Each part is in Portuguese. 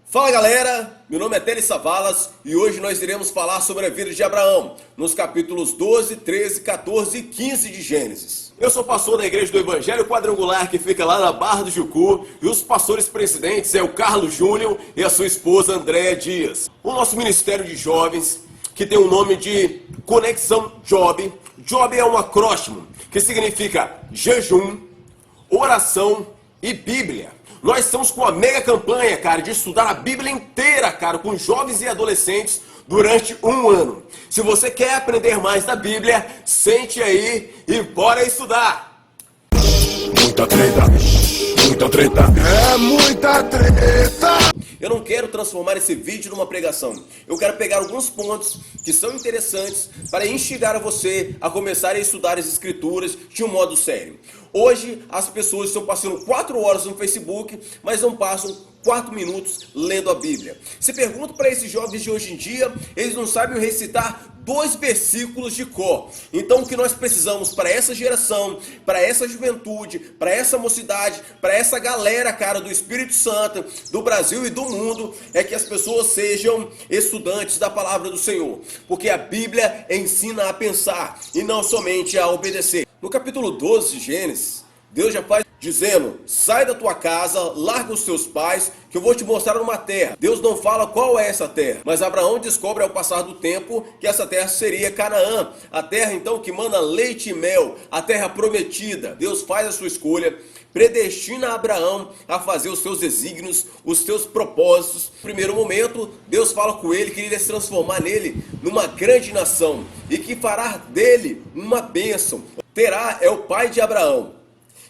Fala galera, meu nome é Teles Savalas e hoje nós iremos falar sobre a vida de Abraão, nos capítulos 12, 13, 14 e 15 de Gênesis. Eu sou pastor da Igreja do Evangelho Quadrangular, que fica lá na Barra do Jucu, e os pastores presidentes é o Carlos Júnior e a sua esposa Andréa Dias. O nosso ministério de jovens, que tem o nome de Conexão Job. Job é um acróstimo que significa jejum, oração e Bíblia. Nós estamos com uma mega campanha, cara, de estudar a Bíblia inteira, cara, com jovens e adolescentes durante um ano. Se você quer aprender mais da Bíblia, sente aí e bora estudar. Muita treta, muita treta, é muita treta. Eu não quero transformar esse vídeo numa pregação. Eu quero pegar alguns pontos que são interessantes para instigar você a começar a estudar as escrituras de um modo sério. Hoje as pessoas estão passando 4 horas no Facebook, mas não passam 4 minutos lendo a Bíblia. Se pergunto para esses jovens de hoje em dia, eles não sabem recitar 2 versículos de cor. Então o que nós precisamos para essa geração, para essa juventude, para essa mocidade, para essa galera, cara, do Espírito Santo, do Brasil e do mundo, é que as pessoas sejam estudantes da palavra do Senhor. Porque a Bíblia ensina a pensar e não somente a obedecer. No capítulo 12 de Gênesis, Deus já faz dizendo: sai da tua casa, larga os teus pais, que eu vou te mostrar uma terra. Deus não fala qual é essa terra, mas Abraão descobre ao passar do tempo que essa terra seria Canaã, a terra então que mana leite e mel, a terra prometida. Deus faz a sua escolha, predestina Abraão a fazer os seus desígnios, os seus propósitos. No primeiro momento, Deus fala com ele que ele iria se transformar nele numa grande nação e que fará dele uma bênção. Terá é o pai de Abraão.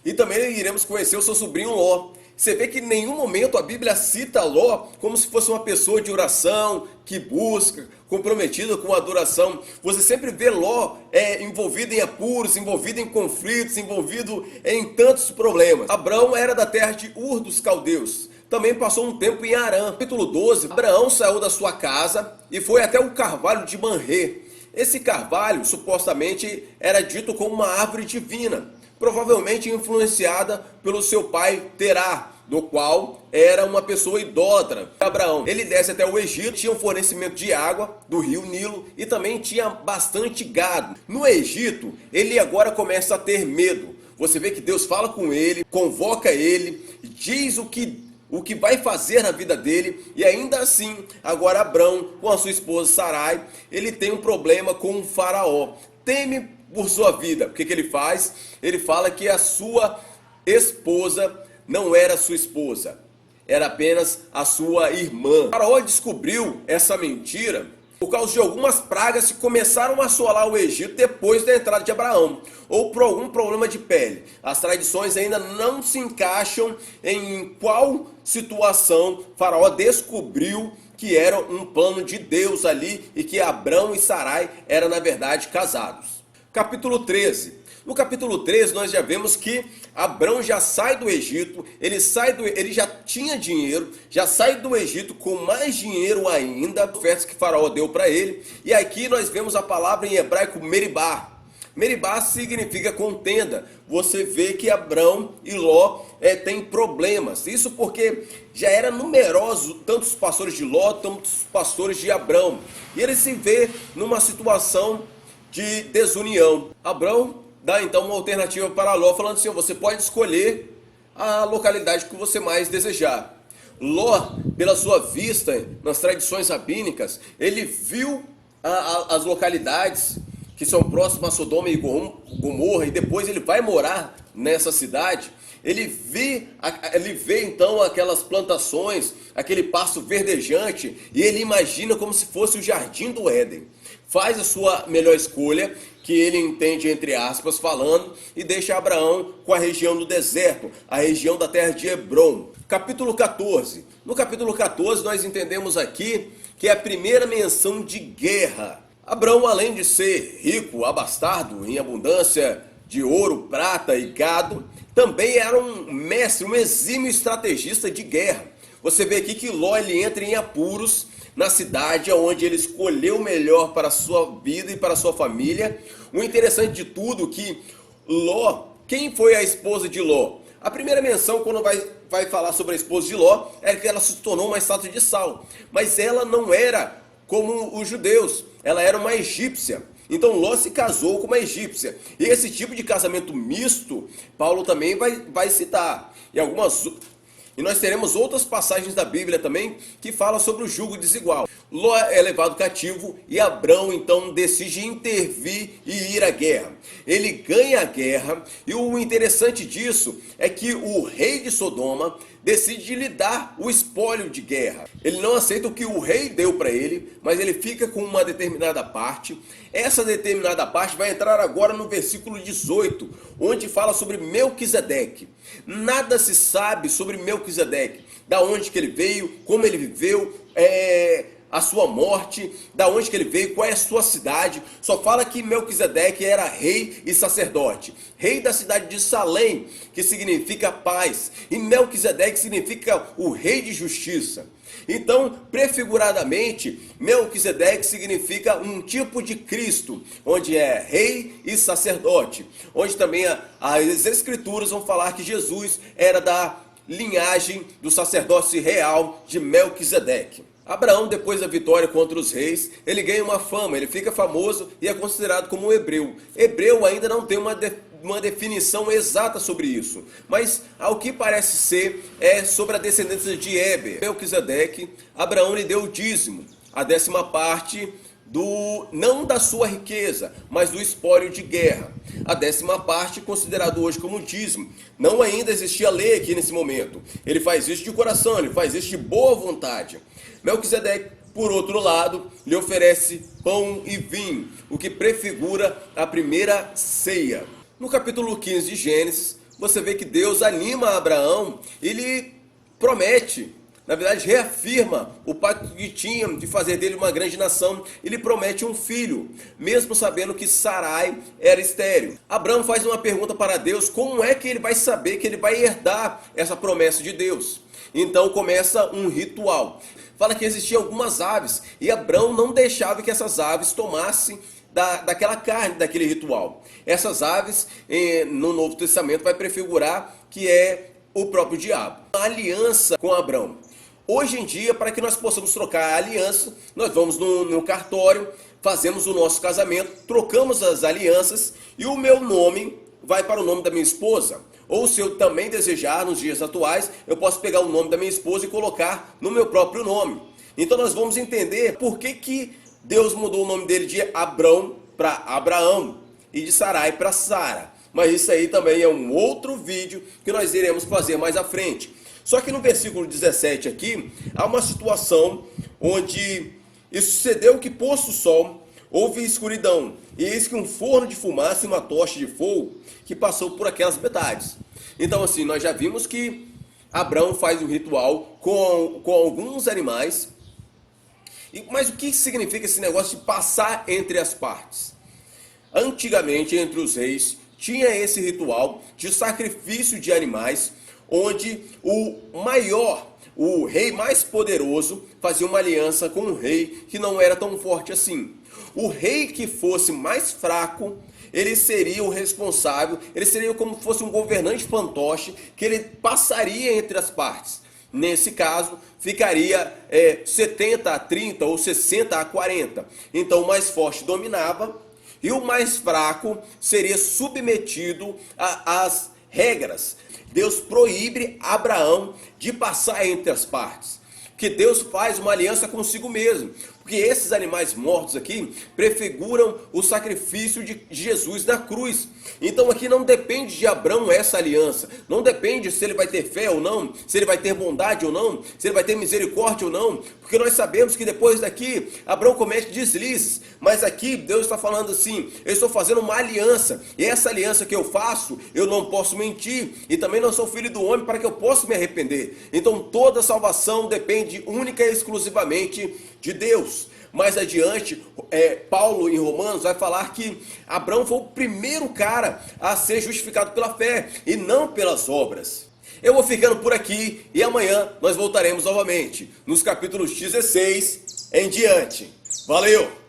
E também iremos conhecer o seu sobrinho Ló. Você vê que em nenhum momento a Bíblia cita Ló como se fosse uma pessoa de oração, que busca, comprometida com a adoração. Você sempre vê Ló envolvido em apuros, envolvido em conflitos, envolvido em tantos problemas. Abraão era da terra de Ur dos Caldeus. Também passou um tempo em Harã. Capítulo 12, Abraão saiu da sua casa e foi até o carvalho de Manrê. Esse carvalho supostamente era dito como uma árvore divina, provavelmente influenciada pelo seu pai Terá, do qual era uma pessoa idólatra. Abraão, ele desce até o Egito, tinha um fornecimento de água do rio Nilo e também tinha bastante gado. No Egito, ele agora começa a ter medo. Você vê que Deus fala com ele, convoca ele, diz o que vai fazer na vida dele, e ainda assim, agora Abrão, com a sua esposa Sarai, ele tem um problema com o faraó, teme por sua vida. O que ele faz? Ele fala que a sua esposa não era sua esposa, era apenas a sua irmã. O faraó descobriu essa mentira por causa de algumas pragas que começaram a assolar o Egito depois da entrada de Abraão, ou por algum problema de pele. As tradições ainda não se encaixam em qual situação Faraó descobriu que era um plano de Deus ali e que Abrão e Sarai eram na verdade casados. Capítulo 13. No capítulo 13 nós já vemos que Abrão já sai do Egito, ele já tinha dinheiro, já sai do Egito com mais dinheiro ainda, ofertas que Faraó deu para ele. E aqui nós vemos a palavra em hebraico Meribá. Meribá significa contenda. Você vê que Abrão e Ló têm problemas. Isso porque já era numeroso tanto os pastores de Ló, tanto os pastores de Abrão. E ele se vê numa situação de desunião. Abrão dá então uma alternativa para Ló, falando assim: você pode escolher a localidade que você mais desejar. Ló, pela sua vista nas tradições rabínicas, ele viu as localidades que são próximas a Sodoma e Gomorra, e depois ele vai morar nessa cidade. Ele vê então aquelas plantações, aquele pasto verdejante, e ele imagina como se fosse o jardim do Éden. Faz a sua melhor escolha, que ele entende entre aspas falando, e deixa Abraão com a região do deserto, a região da terra de Hebrom. Capítulo 14. No capítulo 14 nós entendemos aqui que é a primeira menção de guerra. Abraão, além de ser rico, abastado em abundância de ouro, prata e gado, também era um mestre, um exímio estrategista de guerra. Você vê aqui que Ló ele entra em apuros na cidade onde ele escolheu o melhor para a sua vida e para a sua família. O interessante de tudo é que Ló, quem foi a esposa de Ló? A primeira menção, quando vai vai falar sobre a esposa de Ló é que ela se tornou uma estátua de sal. Mas ela não era como os judeus, ela era uma egípcia. Então Ló se casou com uma egípcia. E esse tipo de casamento misto, Paulo também vai citar. E nós teremos outras passagens da Bíblia também que falam sobre o jugo desigual. Ló é levado cativo e Abrão então decide intervir e ir à guerra. Ele ganha a guerra e o interessante disso é que o rei de Sodoma decide lhe dar o espólio de guerra. Ele não aceita o que o rei deu para ele, mas ele fica com uma determinada parte. Essa determinada parte vai entrar agora no versículo 18, onde fala sobre Melquisedeque. Nada se sabe sobre Melquisedeque, da onde que ele veio, como ele viveu, a sua morte, da onde que ele veio, qual é a sua cidade. Só fala que Melquisedeque era rei e sacerdote, rei da cidade de Salém, que significa paz, e Melquisedeque significa o rei de justiça. Então, prefiguradamente, Melquisedeque significa um tipo de Cristo, onde é rei e sacerdote, onde também as escrituras vão falar que Jesus era da linhagem do sacerdócio real de Melquisedeque. Abraão, depois da vitória contra os reis, ele ganha uma fama, ele fica famoso e é considerado como um hebreu. Hebreu ainda não tem uma definição exata sobre isso, mas ao que parece ser é sobre a descendência de Heber. Melquisedeque, Abraão lhe deu o dízimo, a 10ª parte não da sua riqueza, mas do espólio de guerra. A 10ª parte, considerado hoje como dízimo. Não ainda existia lei aqui nesse momento. Ele faz isso de coração, ele faz isso de boa vontade. Melquisedeque, por outro lado, lhe oferece pão e vinho, o que prefigura a primeira ceia. No capítulo 15 de Gênesis, você vê que Deus anima Abraão e lhe promete, na verdade reafirma o pacto que tinha de fazer dele uma grande nação. Ele promete um filho, mesmo sabendo que Sarai era estéril. Abraão faz uma pergunta para Deus, como é que ele vai saber que ele vai herdar essa promessa de Deus? Então começa um ritual. Fala que existiam algumas aves e Abraão não deixava que essas aves tomassem daquela carne, daquele ritual. Essas aves, no Novo Testamento, vai prefigurar que é o próprio diabo. A aliança com Abraão. Hoje em dia, para que nós possamos trocar a aliança, nós vamos no cartório, fazemos o nosso casamento, trocamos as alianças e o meu nome vai para o nome da minha esposa. Ou se eu também desejar, nos dias atuais, eu posso pegar o nome da minha esposa e colocar no meu próprio nome. Então nós vamos entender por que Deus mudou o nome dele de Abrão para Abraão e de Sarai para Sara. Mas isso aí também é um outro vídeo que nós iremos fazer mais à frente. Só que no versículo 17 aqui, há uma situação onde isso sucedeu que, posto o sol, houve escuridão, e eis que um forno de fumaça e uma tocha de fogo que passou por aquelas metades. Então assim, nós já vimos que Abraão faz um ritual com alguns animais. Mas o que significa esse negócio de passar entre as partes? Antigamente, entre os reis, tinha esse ritual de sacrifício de animais, onde o rei mais poderoso fazia uma aliança com um rei que não era tão forte assim. O rei que fosse mais fraco, ele seria o responsável, ele seria como se fosse um governante fantoche, que ele passaria entre as partes. Nesse caso, ficaria 70 a 30 ou 60 a 40. Então o mais forte dominava e o mais fraco seria submetido às regras. Deus proíbe Abraão de passar entre as partes, que Deus faz uma aliança consigo mesmo. Porque esses animais mortos aqui prefiguram o sacrifício de Jesus na cruz. Então aqui não depende de Abraão essa aliança. Não depende se ele vai ter fé ou não, se ele vai ter bondade ou não, se ele vai ter misericórdia ou não. Porque nós sabemos que depois daqui, Abraão comete deslizes. Mas aqui Deus está falando assim, eu estou fazendo uma aliança. E essa aliança que eu faço, eu não posso mentir. E também não sou filho do homem para que eu possa me arrepender. Então toda salvação depende única e exclusivamente de Deus. Mais adiante, Paulo em Romanos vai falar que Abraão foi o primeiro cara a ser justificado pela fé e não pelas obras. Eu vou ficando por aqui e amanhã nós voltaremos novamente nos capítulos 16 em diante. Valeu!